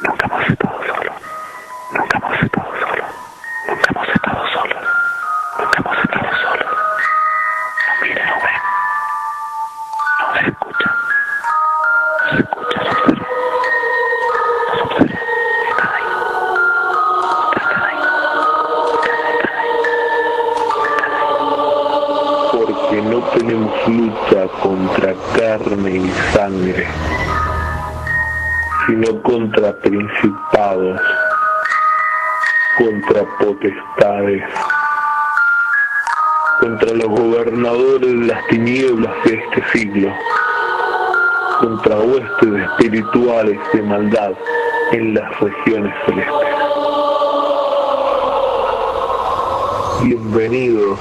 Nunca hemos estado solos. Nunca hemos estado solos. Nunca hemos estado solos. Nunca hemos estado solos. Nos miran, nos ven. Nos escuchan. Nos escuchan, nos observan. Nos observan. Están ahí. Están ahí. Están ahí. Porque no tenemos lucha contra carne y sangre, sino contra principados, contra potestades, contra los gobernadores de las tinieblas de este siglo, contra huestes espirituales de maldad en las regiones celestes. Bienvenidos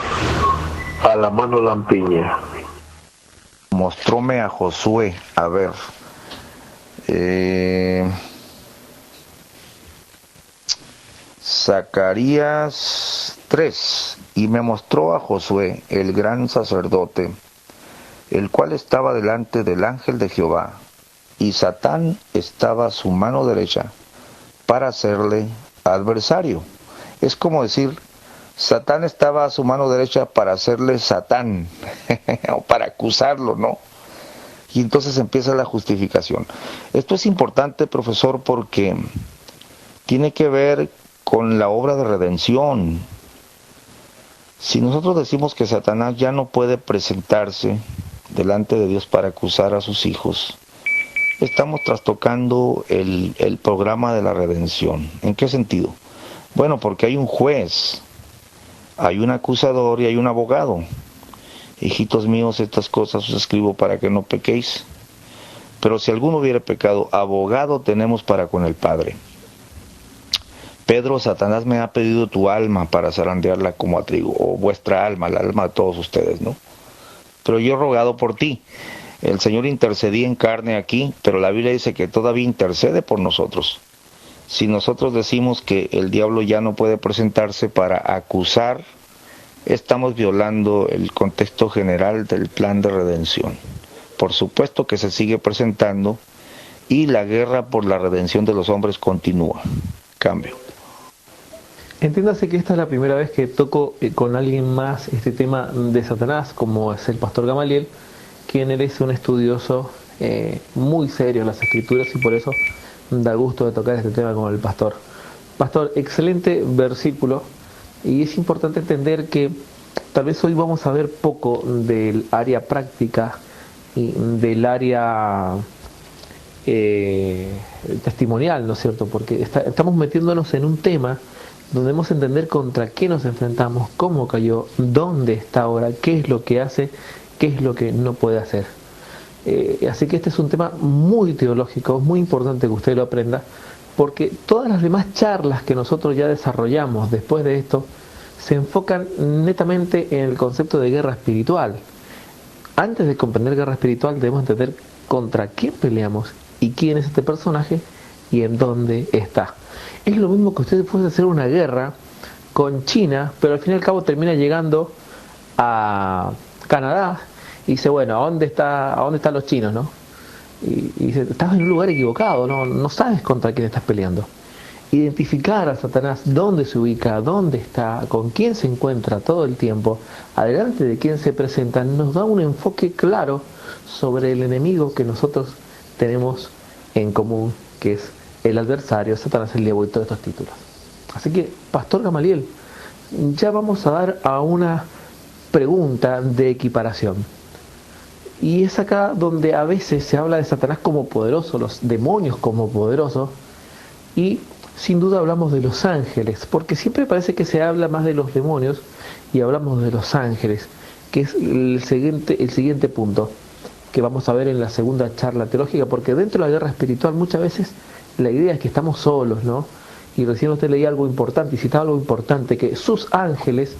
a la mano lampiña. Mostróme a Josué, a ver, Zacarías 3, y me mostró a Josué, el gran sacerdote, el cual estaba delante del ángel de Jehová, y Satán estaba a su mano derecha para hacerle adversario. Es como decir, Satán estaba a su mano derecha para hacerle Satán, o para acusarlo, ¿no? Y entonces empieza la justificación. Esto es importante, profesor, porque tiene que ver con la obra de redención. Si nosotros decimos que Satanás ya no puede presentarse delante de Dios para acusar a sus hijos, estamos trastocando el programa de la redención. ¿En qué sentido? Bueno, porque hay un juez, hay un acusador y hay un abogado. Hijitos míos, estas cosas os escribo para que no pequéis. Pero si alguno hubiera pecado, abogado tenemos para con el Padre. Pedro, Satanás me ha pedido tu alma para zarandearla como a trigo, o vuestra alma, la alma de todos ustedes, ¿no? Pero yo he rogado por ti. El Señor intercedía en carne aquí, pero la Biblia dice que todavía intercede por nosotros. Si nosotros decimos que el diablo ya no puede presentarse para acusar, estamos violando el contexto general del plan de redención. Por supuesto que se sigue presentando y la guerra por la redención de los hombres continúa. Cambio. Entiéndase que esta es la primera vez que toco con alguien más este tema de Satanás, como es el pastor Gamaliel, quien es un estudioso muy serio en las escrituras, y por eso da gusto de tocar este tema con el pastor. Pastor, excelente versículo. Y es importante entender que tal vez hoy vamos a ver poco del área práctica y del área testimonial, ¿no es cierto? Porque estamos metiéndonos en un tema donde debemos entender contra qué nos enfrentamos, cómo cayó, dónde está ahora, qué es lo que hace, qué es lo que no puede hacer. Así que este es un tema muy teológico, muy importante que usted lo aprenda, porque todas las demás charlas que nosotros ya desarrollamos después de esto se enfocan netamente en el concepto de guerra espiritual. Antes de comprender guerra espiritual debemos entender contra quién peleamos y quién es este personaje y en dónde está. Es lo mismo que usted puede hacer una guerra con China, pero al fin y al cabo termina llegando a Canadá y dice, bueno, ¿a dónde están los chinos, no? Y dice, estás en un lugar equivocado, no sabes contra quién estás peleando. Identificar a Satanás, dónde se ubica, dónde está, con quién se encuentra todo el tiempo, adelante de quién se presenta, nos da un enfoque claro sobre el enemigo que nosotros tenemos en común, que es el adversario, Satanás, el diablo y todos estos títulos. Así que, Pastor Gamaliel, ya vamos a dar a una pregunta de equiparación. Y es acá donde a veces se habla de Satanás como poderoso, los demonios como poderosos, y sin duda hablamos de los ángeles, porque siempre parece que se habla más de los demonios y hablamos de los ángeles, que es el siguiente punto que vamos a ver en la segunda charla teológica, porque dentro de la guerra espiritual muchas veces la idea es que estamos solos, ¿no? Y recién usted leía algo importante, y citaba algo importante, que sus ángeles,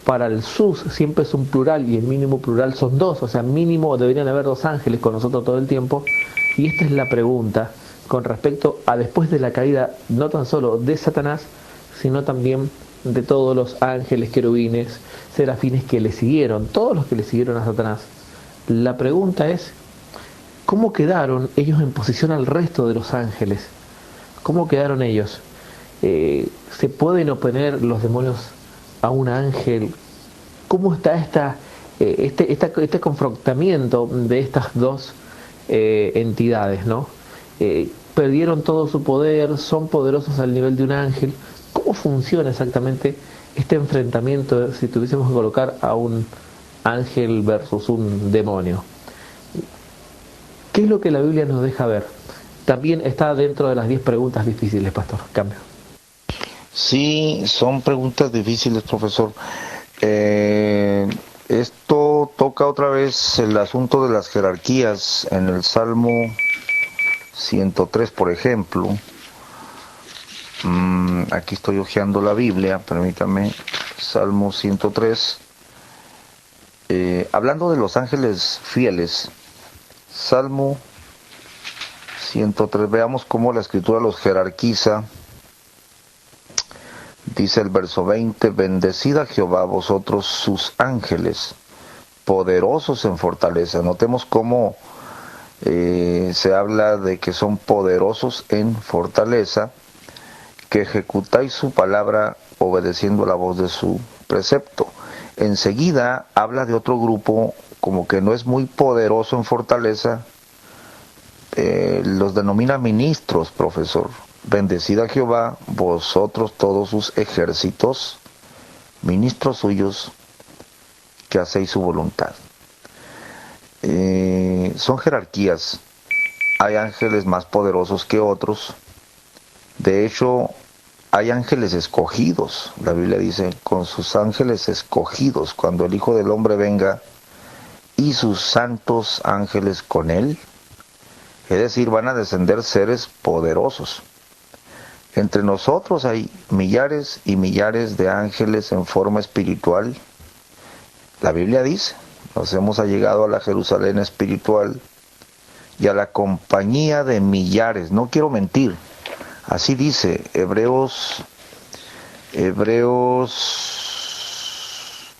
para el sus siempre es un plural y el mínimo plural son dos, o sea, mínimo deberían haber dos ángeles con nosotros todo el tiempo. Y esta es la pregunta con respecto a después de la caída, no tan solo de Satanás, sino también de todos los ángeles, querubines, serafines que le siguieron, todos los que le siguieron a Satanás. La pregunta es, ¿Cómo quedaron ellos en posición al resto de los ángeles? ¿Cómo quedaron ellos? ¿Se pueden oponer los demonios a un ángel? ¿Cómo está este confrontamiento de estas dos entidades, ¿no? Perdieron todo su poder, son poderosos al nivel de un ángel. ¿Cómo funciona exactamente este enfrentamiento si tuviésemos que colocar a un ángel versus un demonio? ¿Qué es lo que la Biblia nos deja ver? También está dentro de las 10 preguntas difíciles, pastor. Cambio. Sí, son preguntas difíciles, profesor. Esto toca otra vez el asunto de las jerarquías en el Salmo 103, por ejemplo. Aquí estoy hojeando la Biblia, permítame. Salmo 103. Hablando de los ángeles fieles, Salmo 103, veamos cómo la Escritura los jerarquiza. Dice el verso 20, bendecid a Jehová vosotros sus ángeles, poderosos en fortaleza. Notemos cómo se habla de que son poderosos en fortaleza, que ejecutáis su palabra obedeciendo la voz de su precepto. Enseguida habla de otro grupo como que no es muy poderoso en fortaleza, los denomina ministros, profesor. Bendecid a Jehová, vosotros todos sus ejércitos, ministros suyos, que hacéis su voluntad. Son jerarquías. Hay ángeles más poderosos que otros. De hecho, hay ángeles escogidos. La Biblia dice, con sus ángeles escogidos, cuando el Hijo del Hombre venga, y sus santos ángeles con él. Es decir, van a descender seres poderosos. Entre nosotros hay millares y millares de ángeles en forma espiritual. La Biblia dice, nos hemos allegado a la Jerusalén espiritual y a la compañía de millares. No quiero mentir. Así dice Hebreos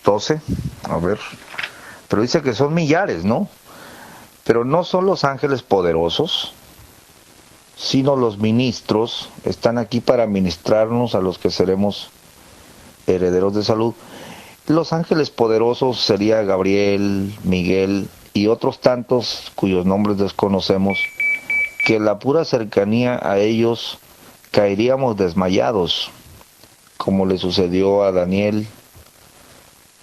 12. A ver. Pero dice que son millares, ¿no? Pero no son los ángeles poderosos, sino los ministros. Están aquí para ministrarnos a los que seremos herederos de salud. Los ángeles poderosos sería Gabriel, Miguel y otros tantos cuyos nombres desconocemos, que la pura cercanía a ellos caeríamos desmayados, como le sucedió a Daniel,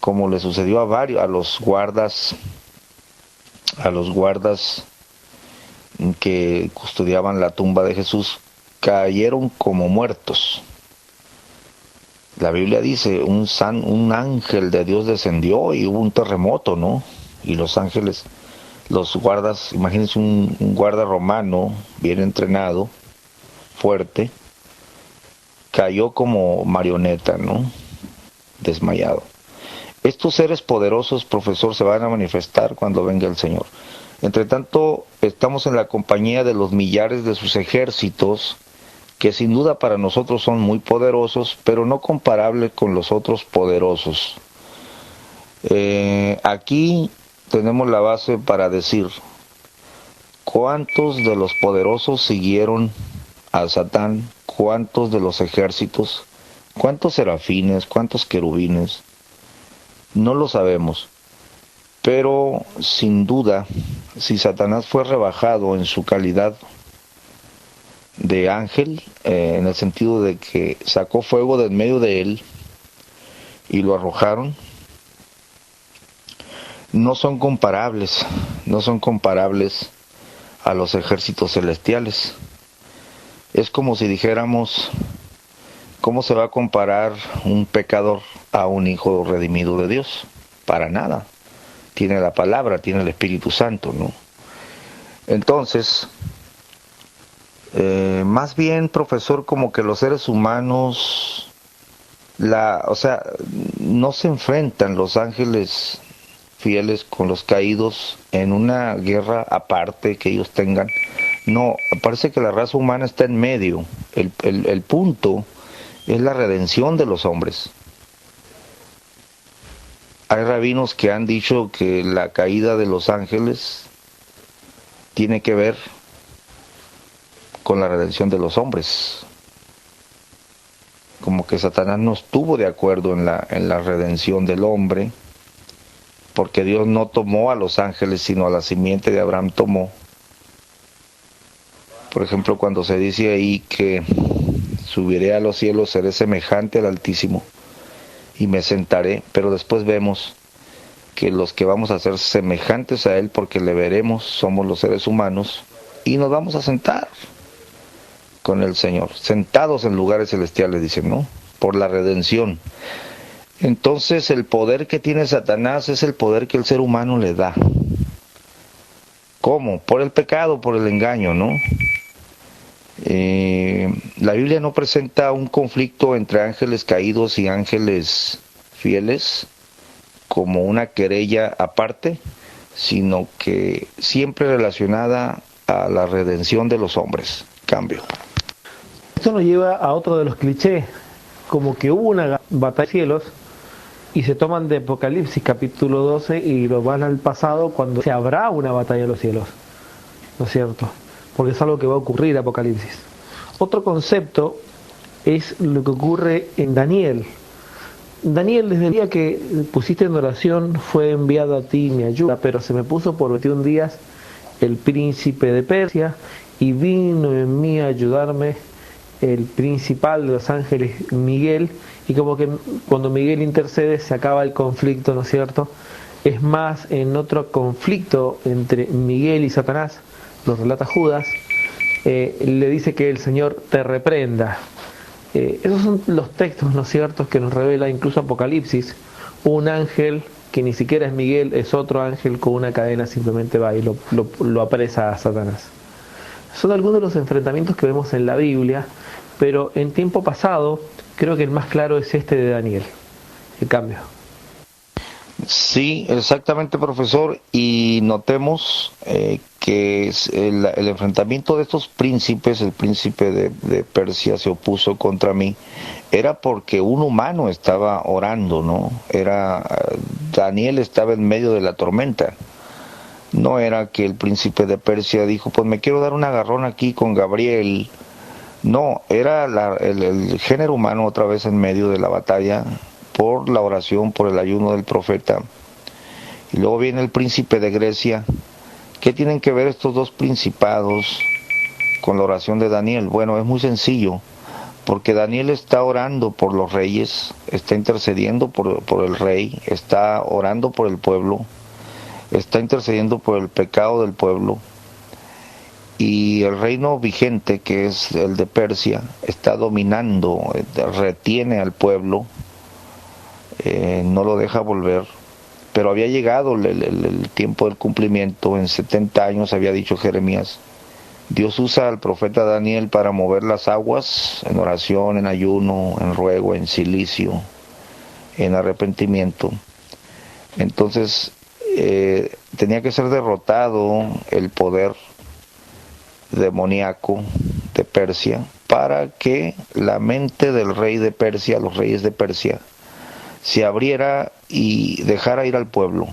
como le sucedió a varios, a los guardas que custodiaban la tumba de Jesús, cayeron como muertos. La Biblia dice, un ángel de Dios descendió y hubo un terremoto, ¿no? Y los ángeles, los guardas, imagínense un guarda romano, bien entrenado, fuerte, cayó como marioneta, ¿no? Desmayado. Estos seres poderosos, profesor, se van a manifestar cuando venga el Señor. Entre tanto, estamos en la compañía de los millares de sus ejércitos, que sin duda para nosotros son muy poderosos, pero no comparables con los otros poderosos. Aquí tenemos la base para decir, ¿cuántos de los poderosos siguieron a Satán? ¿Cuántos de los ejércitos? ¿Cuántos serafines? ¿Cuántos querubines? No lo sabemos. Pero sin duda, si Satanás fue rebajado en su calidad de ángel, en el sentido de que sacó fuego de en medio de él y lo arrojaron, no son comparables a los ejércitos celestiales. Es como si dijéramos, ¿cómo se va a comparar un pecador a un hijo redimido de Dios? Para nada. Tiene la palabra, tiene el Espíritu Santo, ¿no? Entonces, más bien, profesor, como que los seres humanos, no se enfrentan los ángeles fieles con los caídos en una guerra aparte que ellos tengan. No, parece que la raza humana está en medio. El punto es la redención de los hombres. Hay rabinos que han dicho que la caída de los ángeles tiene que ver con la redención de los hombres. Como que Satanás no estuvo de acuerdo en la redención del hombre, porque Dios no tomó a los ángeles, sino a la simiente de Abraham tomó. Por ejemplo, cuando se dice ahí que subiré a los cielos, seré semejante al Altísimo y me sentaré, pero después vemos que los que vamos a ser semejantes a Él, porque le veremos, somos los seres humanos, y nos vamos a sentar con el Señor, sentados en lugares celestiales, dicen, ¿no? Por la redención. Entonces el poder que tiene Satanás es el poder que el ser humano le da. ¿Cómo? Por el pecado, por el engaño, ¿no? La Biblia no presenta un conflicto entre ángeles caídos y ángeles fieles como una querella aparte, sino que siempre relacionada a la redención de los hombres. Cambio. Esto nos lleva a otro de los clichés, como que hubo una batalla de cielos y se toman de Apocalipsis capítulo 12 y lo van al pasado cuando se habrá una batalla de los cielos, ¿no es cierto? Porque es algo que va a ocurrir Apocalipsis. Otro concepto es lo que ocurre en Daniel. Daniel, desde el día que pusiste en oración, fue enviado a ti mi ayuda, pero se me puso por 21 días el príncipe de Persia y vino en mí a ayudarme el principal de los ángeles, Miguel, y como que cuando Miguel intercede se acaba el conflicto, ¿no es cierto? Es más, en otro conflicto entre Miguel y Satanás, lo relata Judas, le dice que el Señor te reprenda. Esos son los textos, ¿no es cierto?, que nos revela incluso Apocalipsis. Un ángel que ni siquiera es Miguel, es otro ángel con una cadena, simplemente va y lo apresa a Satanás. Son algunos de los enfrentamientos que vemos en la Biblia, pero en tiempo pasado creo que el más claro es este de Daniel, el cambio. Sí, exactamente, profesor, y notemos que el enfrentamiento de estos príncipes, el príncipe de Persia se opuso contra mí, era porque un humano estaba orando, ¿no? Daniel estaba en medio de la tormenta. No era que el príncipe de Persia dijo, pues me quiero dar un agarrón aquí con Gabriel. No, era el género humano otra vez en medio de la batalla, por la oración, por el ayuno del profeta. Y luego viene el príncipe de Grecia. ¿Qué tienen que ver estos dos principados con la oración de Daniel? Bueno, es muy sencillo, porque Daniel está orando por los reyes, está intercediendo por el rey, está orando por el pueblo, está intercediendo por el pecado del pueblo, y el reino vigente, que es el de Persia, está dominando, retiene al pueblo, no lo deja volver. Pero había llegado el tiempo del cumplimiento. En 70 años había dicho Jeremías. Dios usa al profeta Daniel para mover las aguas en oración, en ayuno, en ruego, en silicio, en arrepentimiento. Entonces tenía que ser derrotado el poder demoníaco de Persia para que la mente del rey de Persia, los reyes de Persia, se abriera y dejara ir al pueblo.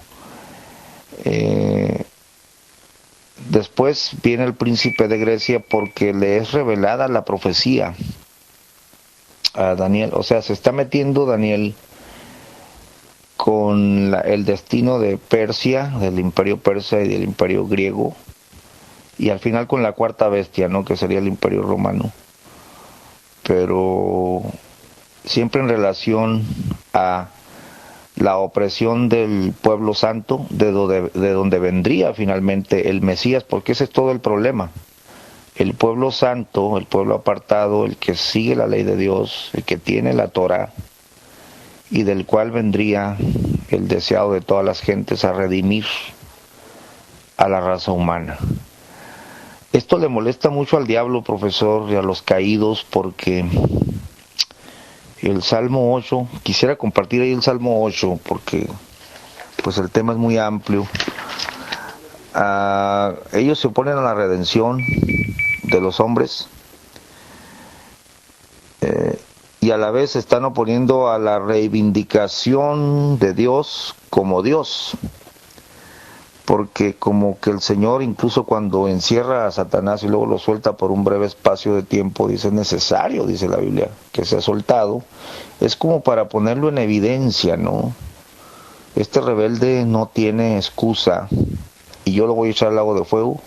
Después viene el príncipe de Grecia porque le es revelada la profecía a Daniel. O sea, se está metiendo Daniel con el destino de Persia, del imperio persa y del imperio griego, y al final con la cuarta bestia, ¿no?, que sería el imperio romano. Pero siempre en relación a la opresión del pueblo santo, de donde vendría finalmente el Mesías, porque ese es todo el problema. El pueblo santo, el pueblo apartado, el que sigue la ley de Dios, el que tiene la Torá, y del cual vendría el deseado de todas las gentes a redimir a la raza humana. Esto le molesta mucho al diablo, profesor, y a los caídos, porque el Salmo 8, quisiera compartir ahí el Salmo 8, porque pues el tema es muy amplio. Ellos se oponen a la redención de los hombres, y a la vez se están oponiendo a la reivindicación de Dios como Dios, porque como que el Señor, incluso cuando encierra a Satanás y luego lo suelta por un breve espacio de tiempo, dice es necesario, dice la Biblia, que sea soltado, es como para ponerlo en evidencia, ¿no? Este rebelde no tiene excusa y yo lo voy a echar al lago de fuego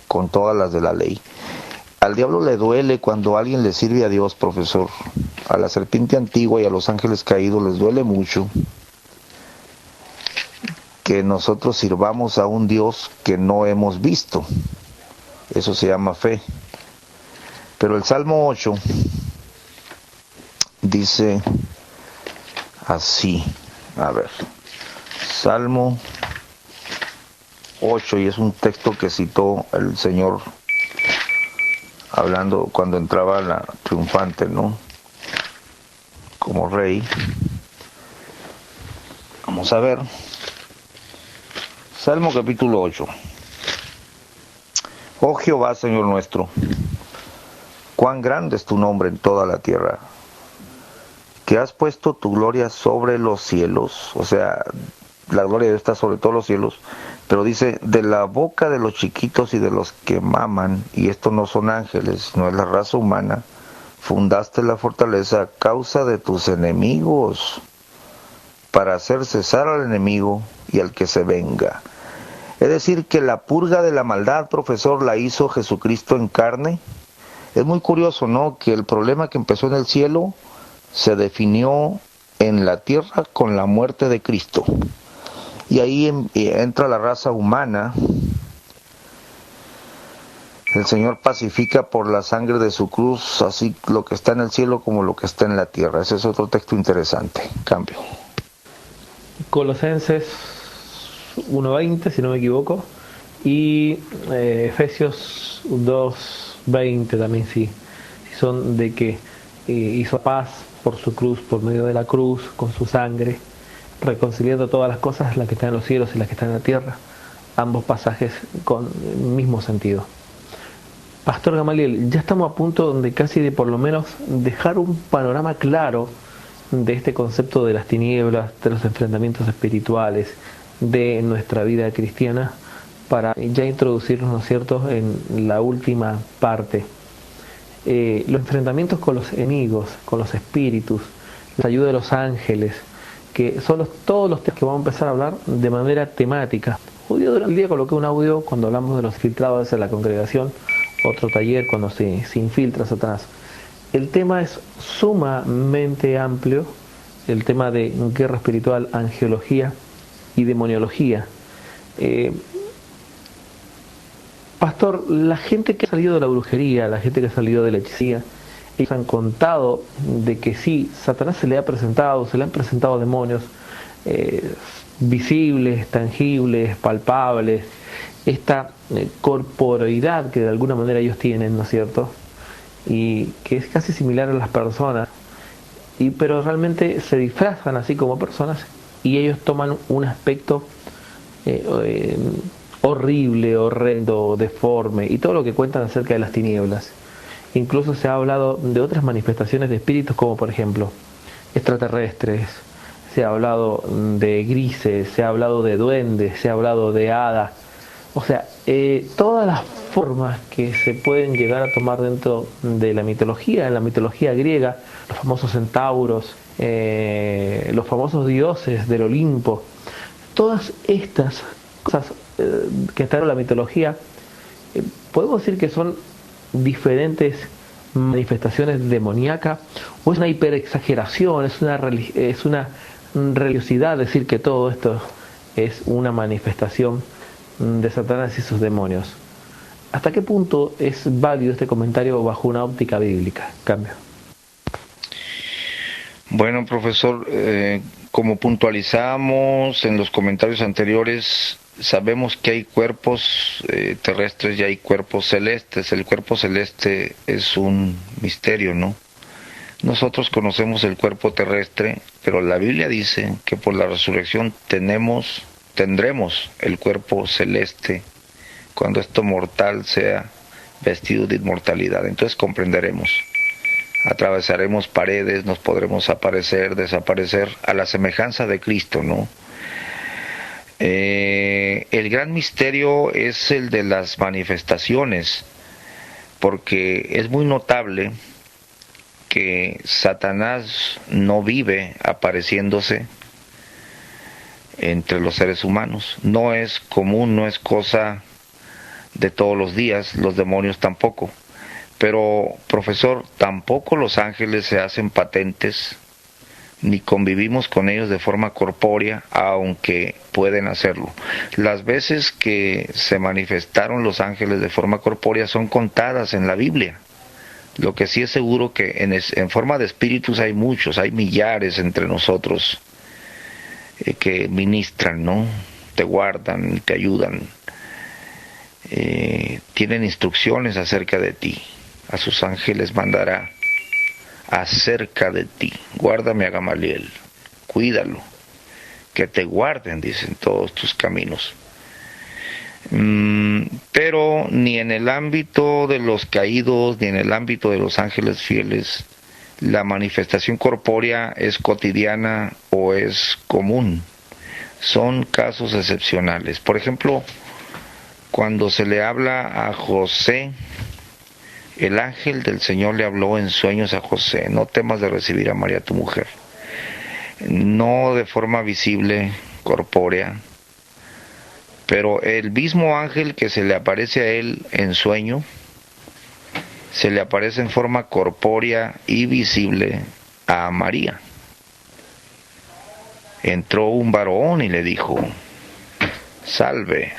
con todas las de la ley. Al diablo le duele cuando alguien le sirve a Dios, profesor. A la serpiente antigua y a los ángeles caídos les duele mucho que nosotros sirvamos a un Dios que no hemos visto. Eso se llama fe. Pero el Salmo 8 dice así, a ver, Salmo 8, y es un texto que citó el Señor hablando cuando entraba la triunfante, ¿no? Como rey. Vamos a ver. Salmo capítulo 8. Oh Jehová, Señor nuestro, cuán grande es tu nombre en toda la tierra, que has puesto tu gloria sobre los cielos, o sea, la gloria de Dios está sobre todos los cielos, pero dice, de la boca de los chiquitos y de los que maman, y estos no son ángeles, no es la raza humana, fundaste la fortaleza a causa de tus enemigos, para hacer cesar al enemigo y al que se venga. Es decir, que la purga de la maldad, profesor, la hizo Jesucristo en carne. Es muy curioso, ¿no?, que el problema que empezó en el cielo se definió en la tierra con la muerte de Cristo. Y ahí entra la raza humana. El Señor pacifica por la sangre de su cruz, así lo que está en el cielo como lo que está en la tierra. Ese es otro texto interesante. Cambio. Colosenses 1.20, si no me equivoco, y Efesios 2.20 también, sí, son de que hizo paz por su cruz, por medio de la cruz, con su sangre, reconciliando todas las cosas, las que están en los cielos y las que están en la tierra. Ambos pasajes con el mismo sentido. Pastor Gamaliel, ya estamos a punto de casi de por lo menos dejar un panorama claro de este concepto de las tinieblas, de los enfrentamientos espirituales, de nuestra vida cristiana, para ya introducirnos, ¿no es cierto?, en la última parte. Los enfrentamientos con los enemigos, con los espíritus, la ayuda de los ángeles, que son todos los temas que vamos a empezar a hablar de manera temática. Hoy durante el día coloqué un audio cuando hablamos de los filtrados en la congregación, otro taller cuando se infiltra Satanás. El tema es sumamente amplio, el tema de guerra espiritual, angelología y demoniología. Pastor, la gente que ha salido de la brujería, la gente que ha salido de la hechicería, ellos han contado de que sí, Satanás se le han presentado demonios visibles, tangibles, palpables, esta corporeidad que de alguna manera ellos tienen, ¿no es cierto?, y que es casi similar a las personas, pero realmente se disfrazan así como personas y ellos toman un aspecto horrible, horrendo, deforme, y todo lo que cuentan acerca de las tinieblas. Incluso se ha hablado de otras manifestaciones de espíritus, como por ejemplo extraterrestres, se ha hablado de grises, se ha hablado de duendes, se ha hablado de hadas, o sea, todas las formas que se pueden llegar a tomar dentro de la mitología, en la mitología griega, los famosos centauros, los famosos dioses del Olimpo, todas estas cosas que están en la mitología, podemos decir que son diferentes manifestaciones demoníacas, o es una hiperexageración, es una religiosidad decir que todo esto es una manifestación de Satanás y sus demonios. ¿Hasta qué punto es válido este comentario bajo una óptica bíblica? Cambio. Bueno, profesor, como puntualizamos en los comentarios anteriores, sabemos que hay cuerpos terrestres y hay cuerpos celestes. El cuerpo celeste es un misterio, ¿no? Nosotros conocemos el cuerpo terrestre, pero la Biblia dice que por la resurrección tendremos el cuerpo celeste cuando esto mortal sea vestido de inmortalidad. Entonces comprenderemos, atravesaremos paredes, nos podremos aparecer, desaparecer a la semejanza de Cristo, ¿no? El gran misterio es el de las manifestaciones, porque es muy notable que Satanás no vive apareciéndose entre los seres humanos. No es común, no es cosa de todos los días, los demonios tampoco. Pero, profesor, tampoco los ángeles se hacen patentes, ni convivimos con ellos de forma corpórea, aunque pueden hacerlo. Las veces que se manifestaron los ángeles de forma corpórea son contadas en la Biblia. Lo que sí es seguro que en forma de espíritus hay muchos, hay millares entre nosotros que ministran, ¿no? Te guardan, te ayudan, tienen instrucciones acerca de ti. A sus ángeles mandará acerca de ti. Guárdame a Gamaliel, cuídalo, que te guarden, dicen, todos tus caminos. Pero ni en el ámbito de los caídos, ni en el ámbito de los ángeles fieles, la manifestación corpórea es cotidiana o es común. Son casos excepcionales. Por ejemplo, cuando se le habla a José, el ángel del Señor le habló en sueños a José: no temas de recibir a María tu mujer. No de forma visible, corpórea, pero el mismo ángel que se le aparece a él en sueño, se le aparece en forma corpórea y visible a María. Entró un varón y le dijo: salve,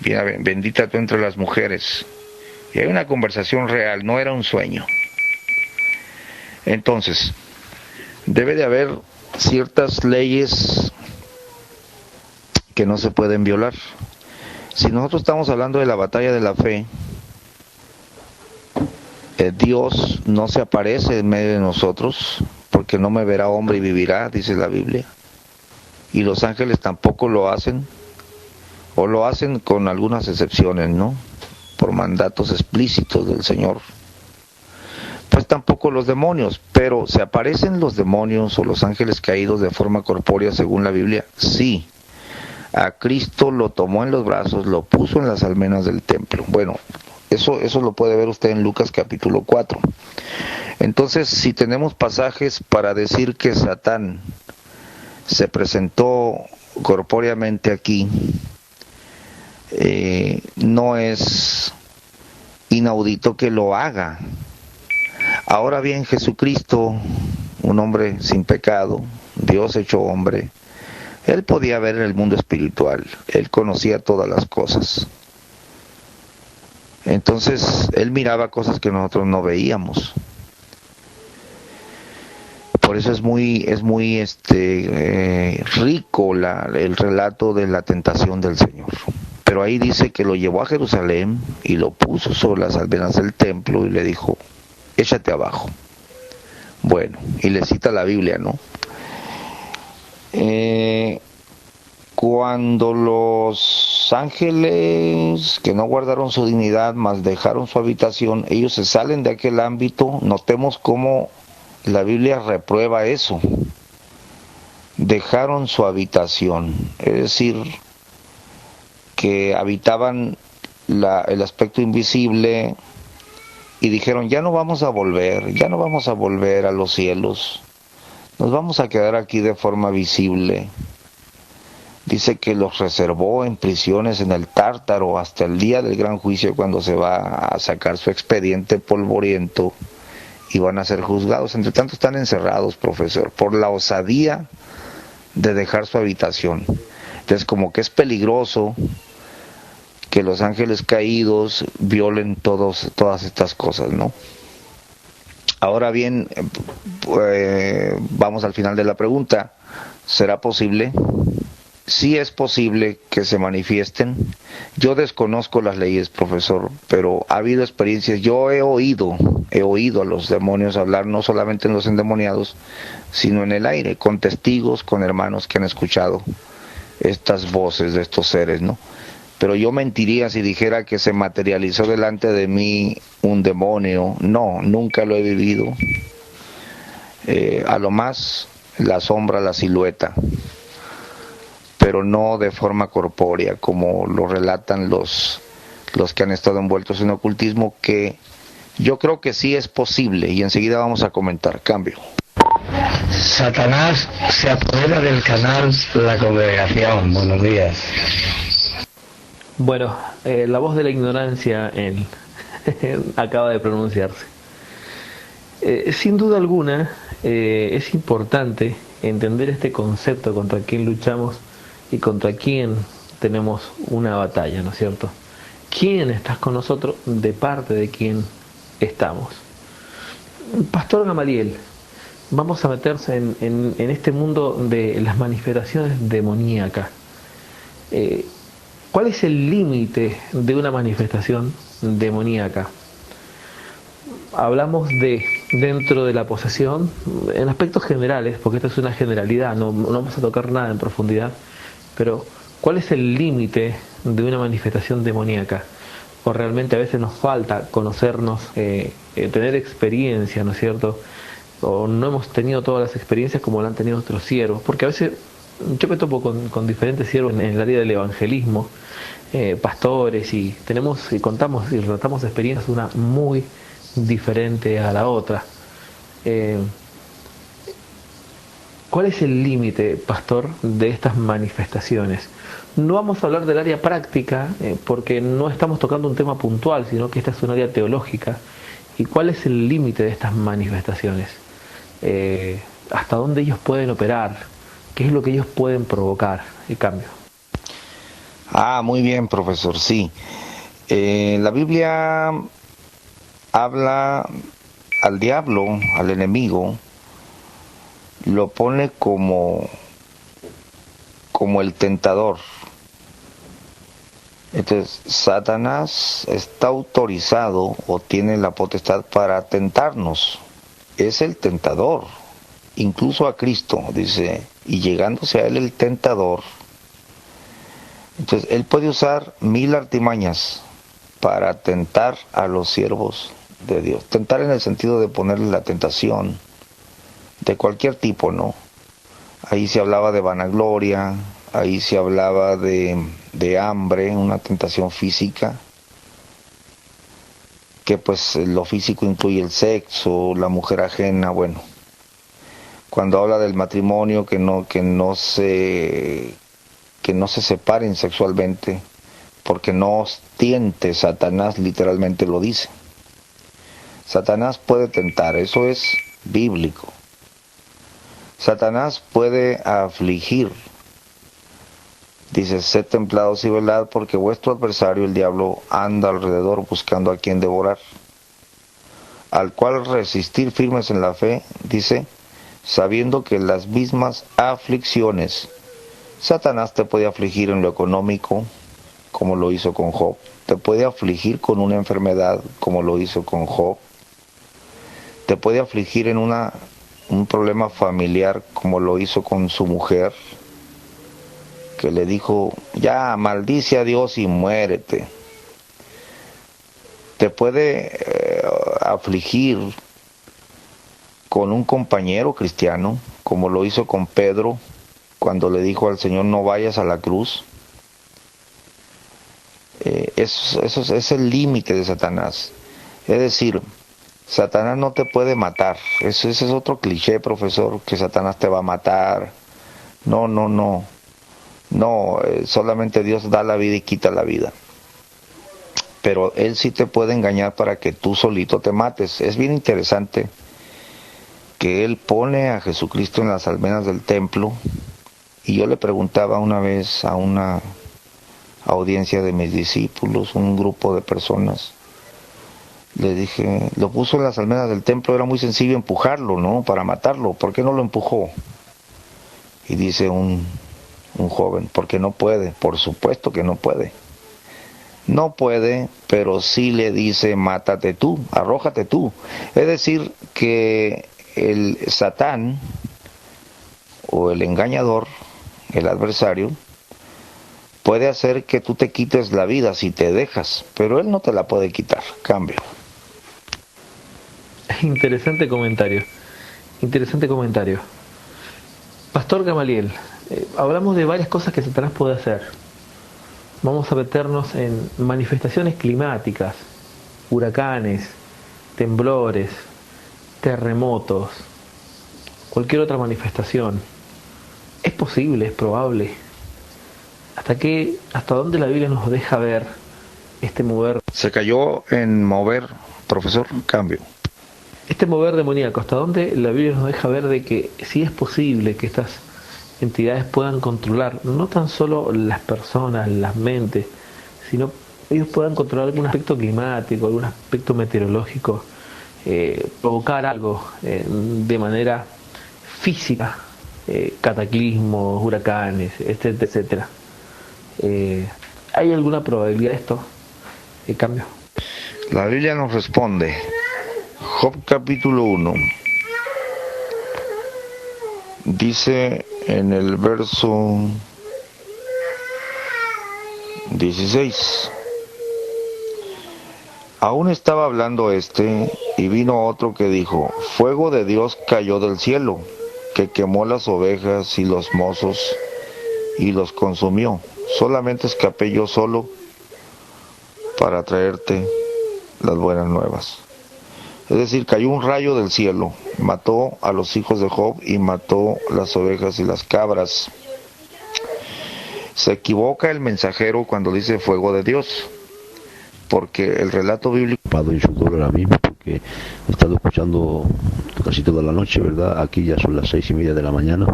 bendita tú entre las mujeres. Y hay una conversación real, no era un sueño. Entonces, debe de haber ciertas leyes que no se pueden violar. Si nosotros estamos hablando de la batalla de la fe, Dios no se aparece en medio de nosotros, porque no me verá hombre y vivirá, dice la Biblia. Y los ángeles tampoco lo hacen, o lo hacen con algunas excepciones, ¿no? Por mandatos explícitos del Señor. Pues tampoco los demonios, pero ¿se aparecen los demonios o los ángeles caídos de forma corpórea según la Biblia? Sí. A Cristo lo tomó en los brazos, lo puso en las almenas del templo. Bueno, eso lo puede ver usted en Lucas capítulo 4. Entonces, si tenemos pasajes para decir que Satán se presentó corpóreamente aquí, no es inaudito que lo haga. Ahora bien, Jesucristo, un hombre sin pecado, Dios hecho hombre, él podía ver el mundo espiritual, él conocía todas las cosas. Entonces, él miraba cosas que nosotros no veíamos. Por eso es muy rico el relato de la tentación del Señor. Pero ahí dice que lo llevó a Jerusalén y lo puso sobre las almenas del templo y le dijo: échate abajo. Bueno, y le cita la Biblia, ¿no? Cuando los ángeles que no guardaron su dignidad, mas dejaron su habitación, ellos se salen de aquel ámbito. Notemos cómo la Biblia reprueba eso. Dejaron su habitación, es decir, que habitaban el aspecto invisible y dijeron: ya no vamos a volver a los cielos, nos vamos a quedar aquí de forma visible. Dice que los reservó en prisiones en el Tártaro hasta el día del gran juicio, cuando se va a sacar su expediente polvoriento y van a ser juzgados. Entre tanto están encerrados, profesor, por la osadía de dejar su habitación. Entonces, como que es peligroso que los ángeles caídos violen todas estas cosas, ¿no? Ahora bien, vamos al final de la pregunta. ¿Será posible? Sí es posible que se manifiesten. Yo desconozco las leyes, profesor, pero ha habido experiencias. Yo he oído a los demonios hablar, no solamente en los endemoniados, sino en el aire, con testigos, con hermanos que han escuchado estas voces de estos seres, ¿no? Pero yo mentiría si dijera que se materializó delante de mí un demonio. No, nunca lo he vivido. A lo más la sombra, la silueta. pero no de forma corpórea, como lo relatan los que han estado envueltos en ocultismo, que yo creo que sí es posible, y enseguida vamos a comentar. Cambio. Satanás se apodera del canal La Congregación. Buenos días. Bueno, la voz de la ignorancia acaba de pronunciarse. Sin duda alguna, es importante entender este concepto contra quién luchamos y contra quién tenemos una batalla, ¿no es cierto? ¿Quién estás con nosotros? De parte de quién estamos. Pastor Gamaliel, vamos a meterse en este mundo de las manifestaciones demoníacas. ¿Cuál es el límite de una manifestación demoníaca? Hablamos de dentro de la posesión en aspectos generales, porque esta es una generalidad, no vamos a tocar nada en profundidad, pero ¿cuál es el límite de una manifestación demoníaca? O realmente a veces nos falta conocernos, tener experiencia, ¿no es cierto? O no hemos tenido todas las experiencias como lo han tenido otros siervos, porque a veces yo me topo con diferentes siervos en el área del evangelismo, pastores, y contamos y relatamos experiencias, una muy diferente a la otra. ¿Cuál es el límite, pastor, de estas manifestaciones? No vamos a hablar del área práctica, porque no estamos tocando un tema puntual, sino que esta es un área teológica. ¿Y cuál es el límite de estas manifestaciones? ¿Hasta dónde ellos pueden operar? ¿Qué es lo que ellos pueden provocar? Y cambio. Muy bien, profesor, sí. La Biblia habla al diablo, al enemigo, lo pone como el tentador. Entonces, Satanás está autorizado o tiene la potestad para tentarnos. Es el tentador, incluso a Cristo, dice, y llegándose a él el tentador. Entonces, él puede usar 1000 artimañas para tentar a los siervos de Dios. Tentar en el sentido de ponerle la tentación de cualquier tipo, ¿no? Ahí se hablaba de vanagloria, ahí se hablaba de hambre, una tentación física, que pues lo físico incluye el sexo, la mujer ajena, bueno. Cuando habla del matrimonio, que no se separen sexualmente, porque no os tiente, Satanás literalmente lo dice. Satanás puede tentar, eso es bíblico. Satanás puede afligir. Dice, sed templados y velad, porque vuestro adversario, el diablo, anda alrededor buscando a quien devorar. Al cual resistir firmes en la fe, dice, sabiendo que las mismas aflicciones, Satanás te puede afligir en lo económico, como lo hizo con Job. Te puede afligir con una enfermedad, como lo hizo con Job. Te puede afligir en un problema familiar, como lo hizo con su mujer, que le dijo, ya, maldice a Dios y muérete. Te puede afligir con un compañero cristiano, como lo hizo con Pedro, cuando le dijo al Señor, no vayas a la cruz. Eso es el límite de Satanás. Es decir, Satanás no te puede matar. Ese es otro cliché, profesor, que Satanás te va a matar. No, solamente Dios da la vida y quita la vida. Pero Él sí te puede engañar para que tú solito te mates. Es bien interesante que Él pone a Jesucristo en las almenas del templo. Y yo le preguntaba una vez a una audiencia de mis discípulos, un grupo de personas, le dije, lo puso en las almenas del templo, era muy sencillo empujarlo, ¿no? Para matarlo, ¿por qué no lo empujó? Y dice un joven, porque no puede. Por supuesto que no puede. No puede, pero sí le dice, mátate tú, arrójate tú. Es decir, que el Satán, o el engañador, el adversario, puede hacer que tú te quites la vida si te dejas, pero él no te la puede quitar. Cambio. Interesante comentario. Pastor Gamaliel, Hablamos de varias cosas que Satanás puede hacer. Vamos a meternos en manifestaciones climáticas, huracanes, temblores, terremotos, cualquier otra manifestación. Es posible, es probable. ¿Hasta dónde la Biblia nos deja ver este mover? Se cayó en mover, profesor, cambio. Este mover demoníaco, ¿hasta dónde la Biblia nos deja ver de que sí es posible que estas entidades puedan controlar no tan solo las personas, las mentes, sino ellos puedan controlar algún aspecto climático, algún aspecto meteorológico, provocar algo de manera física, cataclismos, huracanes, etcétera, etcétera? ¿Hay alguna probabilidad de esto? Cambio. La Biblia nos responde, Job capítulo 1, dice en el verso 16, aún estaba hablando y vino otro que dijo, fuego de Dios cayó del cielo, que quemó las ovejas y los mozos y los consumió. Solamente escapé yo solo para traerte las buenas nuevas. Es decir, cayó un rayo del cielo, mató a los hijos de Job y mató las ovejas y las cabras. Se equivoca el mensajero cuando dice fuego de Dios, porque el relato bíblico... En su dolor ahora mismo, porque he estado escuchando casi toda la noche, ¿verdad? Aquí ya son las 6:30 de la mañana.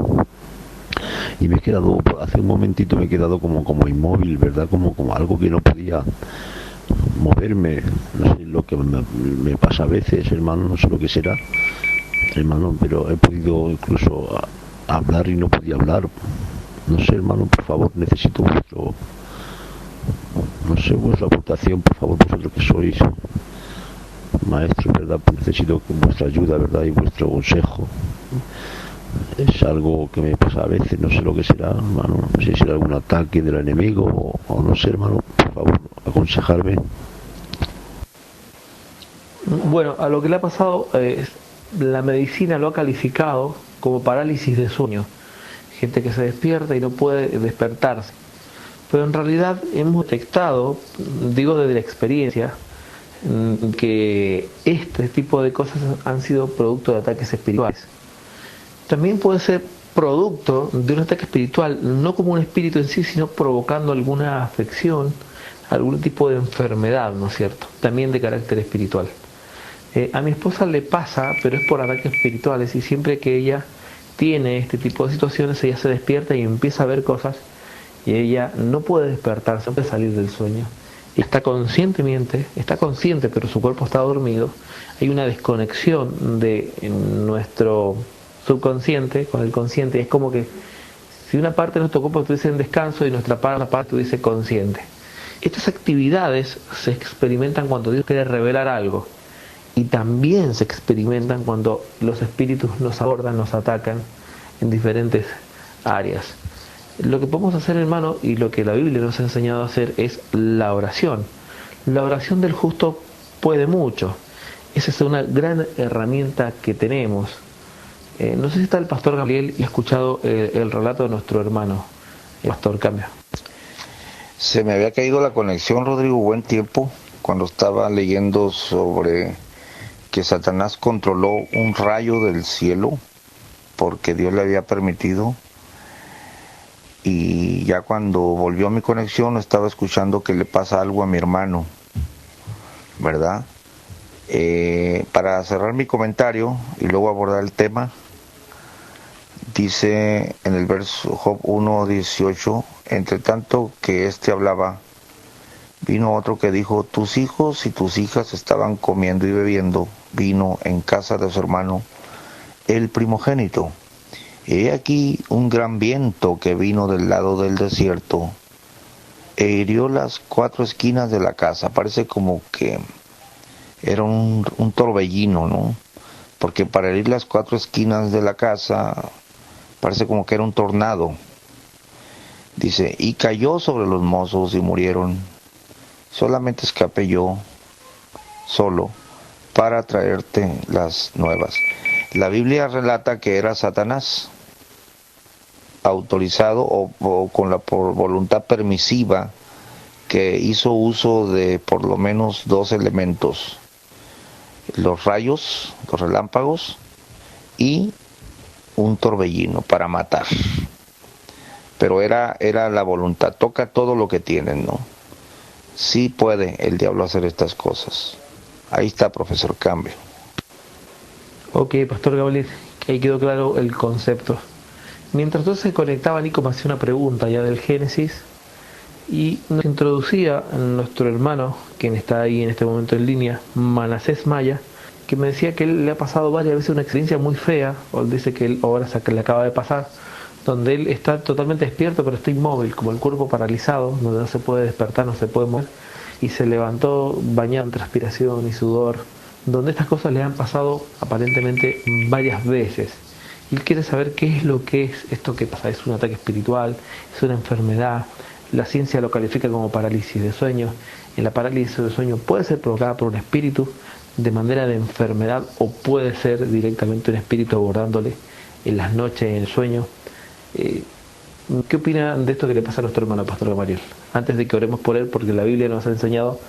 Y me he quedado, hace un momentito me he quedado como inmóvil, ¿verdad? Como algo que no podía moverme. No sé lo que me pasa a veces, hermano, no sé lo que será, hermano, pero he podido incluso hablar y no podía hablar. No sé, hermano, por favor, necesito vuestra aportación, por favor, vosotros que sois maestros, ¿verdad? Pues necesito vuestra ayuda, ¿verdad? Y vuestro consejo. Es algo que me pasa a veces, no sé lo que será, hermano, no sé si será algún ataque del enemigo o no sé, hermano, por favor, aconsejarme. Bueno, a lo que le ha pasado, la medicina lo ha calificado como parálisis de sueño. Gente que se despierta y no puede despertarse. Pero en realidad hemos detectado, digo desde la experiencia, que este tipo de cosas han sido producto de ataques espirituales. También puede ser producto de un ataque espiritual, no como un espíritu en sí, sino provocando alguna afección, algún tipo de enfermedad, ¿no es cierto? También de carácter espiritual. A mi esposa le pasa, pero es por ataques espirituales, y siempre que ella tiene este tipo de situaciones, ella se despierta y empieza a ver cosas, y ella no puede despertarse, no puede salir del sueño. Y está consciente, pero su cuerpo está dormido. Hay una desconexión de nuestro subconsciente con el consciente. Es como que si una parte de nuestro cuerpo estuviese en descanso y nuestra parte estuviese consciente. Estas actividades se experimentan cuando Dios quiere revelar algo, y también se experimentan cuando los espíritus nos abordan, nos atacan en diferentes áreas. Lo que podemos hacer, hermano, y lo que la Biblia nos ha enseñado a hacer, es la oración. La oración del justo puede mucho. Esa es una gran herramienta que tenemos. No sé si está el pastor Gabriel y ha escuchado el relato de nuestro hermano, el pastor Cambio. Se me había caído la conexión, Rodrigo, buen tiempo, cuando estaba leyendo sobre que Satanás controló un rayo del cielo porque Dios le había permitido. Y ya cuando volvió mi conexión estaba escuchando que le pasa algo a mi hermano, ¿verdad? Para cerrar mi comentario y luego abordar el tema, dice en el verso Job 1:18, entre tanto que éste hablaba, vino otro que dijo, tus hijos y tus hijas estaban comiendo y bebiendo vino en casa de su hermano, el primogénito. He aquí un gran viento que vino del lado del desierto e hirió las 4 esquinas de la casa. Parece como que era un torbellino, ¿no? Porque para herir las 4 esquinas de la casa parece como que era un tornado. Dice, y cayó sobre los mozos y murieron. Solamente escapé yo solo para traerte las nuevas. La Biblia relata que era Satanás. autorizado o con la por voluntad permisiva que hizo uso de por lo menos dos elementos: los rayos, los relámpagos y un torbellino para matar. Pero era la voluntad. Toca todo lo que tienen, ¿no? Sí puede el diablo hacer estas cosas. Ahí está, profesor, cambio. Ok, Pastor Gabriel, ahí quedó claro el concepto. Mientras entonces se conectaba, Nico me hacía una pregunta ya del Génesis y nos introducía a nuestro hermano, quien está ahí en este momento en línea, Manasés Maya, que me decía que él le ha pasado varias veces una experiencia muy fea, o dice que él ahora que le acaba de pasar, donde él está totalmente despierto pero está inmóvil, como el cuerpo paralizado, donde no se puede despertar, no se puede mover, y se levantó bañado en transpiración y sudor, donde estas cosas le han pasado aparentemente varias veces. Y él quiere saber qué es lo que es esto que pasa. ¿Es un ataque espiritual? ¿Es una enfermedad? La ciencia lo califica como parálisis de sueño. En la parálisis de sueño puede ser provocada por un espíritu de manera de enfermedad o puede ser directamente un espíritu abordándole en las noches, en el sueño. ¿Qué opinan de esto que le pasa a nuestro hermano Pastor Gamaliel? Antes de que oremos por él, porque la Biblia nos ha enseñado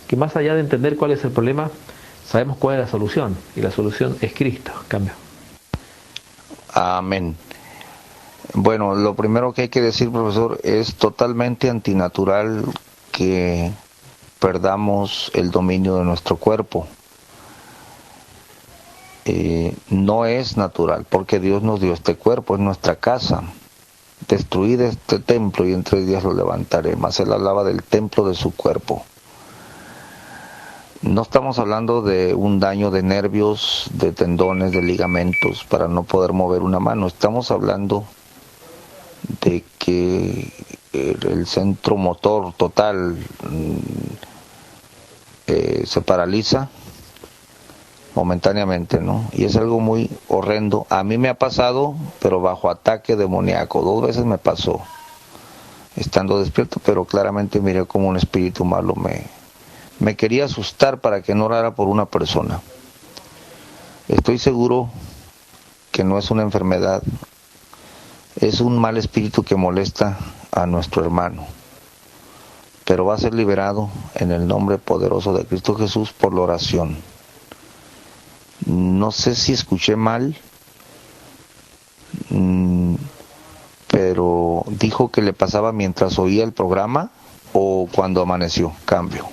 que más allá de entender cuál es el problema, sabemos cuál es la solución, y la solución es Cristo. Cambio. Amén. Bueno, lo primero que hay que decir, profesor, es totalmente antinatural que perdamos el dominio de nuestro cuerpo. No es natural, porque Dios nos dio este cuerpo, es nuestra casa. Destruid este templo y en 3 días lo levantaré. Mas él hablaba del templo de su cuerpo. No estamos hablando de un daño de nervios, de tendones, de ligamentos para no poder mover una mano. Estamos hablando de que el centro motor total se paraliza momentáneamente, ¿no? Y es algo muy horrendo. A mí me ha pasado, pero bajo ataque demoníaco. 2 veces me pasó, estando despierto, pero claramente miré como un espíritu malo me quería asustar para que no orara por una persona. Estoy seguro que no es una enfermedad, es un mal espíritu que molesta a nuestro hermano, pero va a ser liberado en el nombre poderoso de Cristo Jesús por la oración. No sé si escuché mal, pero dijo que le pasaba mientras oía el programa o cuando amaneció. Cambio.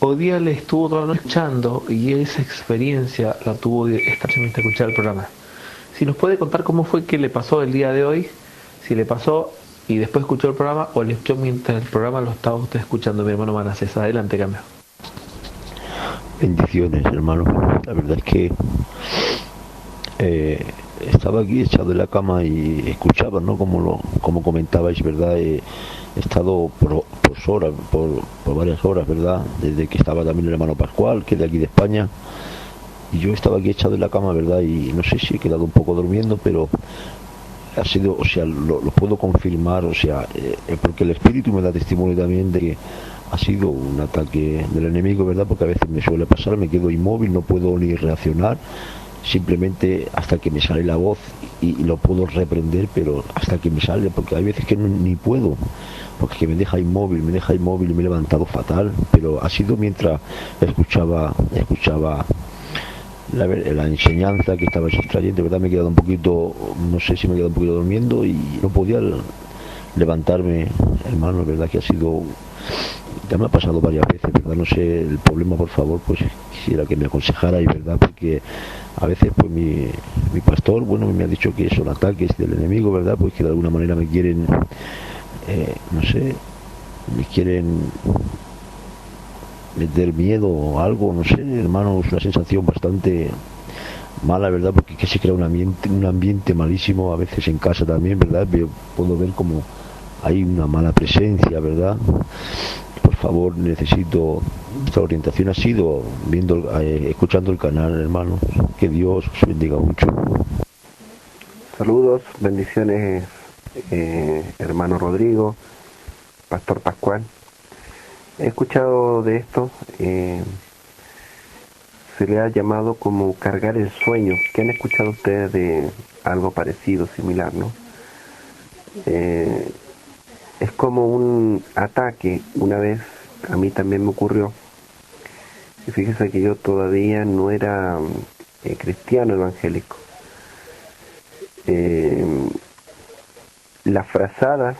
Hoy día le estuvo toda la noche escuchando y esa experiencia la tuvo esta noche mientras escuchaba el programa. Si nos puede contar cómo fue que le pasó el día de hoy, si le pasó y después escuchó el programa o le escuchó mientras el programa lo estaba usted escuchando, mi hermano Manasés. Adelante, cambio. Bendiciones, hermano. La verdad es que estaba aquí echado en la cama y escuchaba, ¿no? Como comentabais, ¿verdad? He estado por horas, por varias horas, ¿verdad? Desde que estaba también el hermano Pascual, que es de aquí de España, y yo estaba aquí echado en la cama, ¿verdad? Y no sé si he quedado un poco durmiendo, pero ha sido, o sea, lo puedo confirmar, o sea, porque el Espíritu me da testimonio también de que ha sido un ataque del enemigo, ¿verdad? Porque a veces me suele pasar, me quedo inmóvil, no puedo ni reaccionar, simplemente hasta que me sale la voz y lo puedo reprender, pero hasta que me sale, porque hay veces que ni puedo, porque es que me deja inmóvil y me he levantado fatal, pero ha sido mientras escuchaba la enseñanza que estaba extrayendo, ¿verdad? Me he quedado un poquito, no sé si me he quedado un poquito durmiendo y no podía levantarme, hermano, ¿verdad? Que ha sido, ya me ha pasado varias veces, ¿verdad? No sé, el problema, por favor, pues quisiera que me aconsejara, y ¿verdad? Porque a veces, pues mi pastor, bueno, me ha dicho que son ataques del enemigo, ¿verdad? Pues que de alguna manera me quieren, no sé, me quieren meter miedo o algo, no sé, hermano, es una sensación bastante mala, ¿verdad? Porque que se crea un ambiente malísimo a veces en casa también, ¿verdad? Puedo ver como hay una mala presencia, ¿verdad? Por favor, necesito esta orientación. Ha sido escuchando el canal, hermano. Que Dios os bendiga mucho. Saludos, bendiciones, hermano Rodrigo, Pastor Pascual. He escuchado de esto, se le ha llamado como cargar el sueño. ¿Qué han escuchado ustedes de algo parecido, similar, no? Es como un ataque. Una vez a mí también me ocurrió. Y fíjese que yo todavía no era cristiano evangélico. Las frazadas,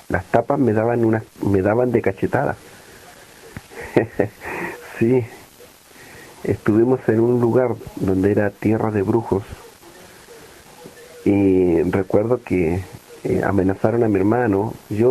las tapas me daban de cachetada. Sí, estuvimos en un lugar donde era tierra de brujos y recuerdo que amenazaron a mi hermano. Yo